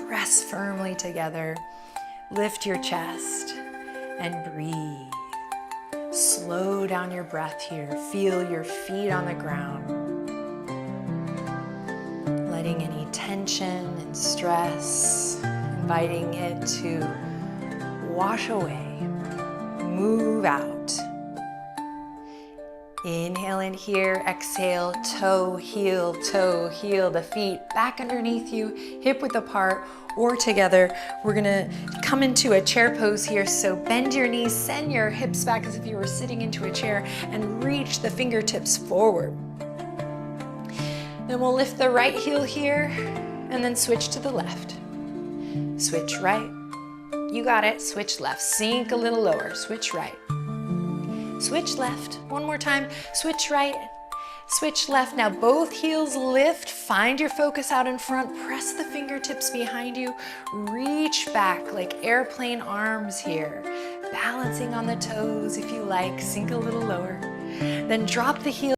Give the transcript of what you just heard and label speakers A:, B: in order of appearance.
A: press firmly together. Lift your chest and breathe. Slow down your breath here. Feel your feet on the ground. Letting any tension and stress, inviting it to wash away, move out. Inhale in here, exhale, toe, heel, the feet back underneath you, hip width apart or together. We're gonna come into a chair pose here, so bend your knees, send your hips back as if you were sitting into a chair, and reach the fingertips forward. Then we'll lift the right heel here, and then switch to the left. Switch right, you got it, switch left, sink a little lower, switch right. Switch left, one more time, switch right, switch left. Now both heels lift, find your focus out in front, press the fingertips behind you, reach back like airplane arms here, balancing on the toes if you like, sink a little lower. Then drop the heel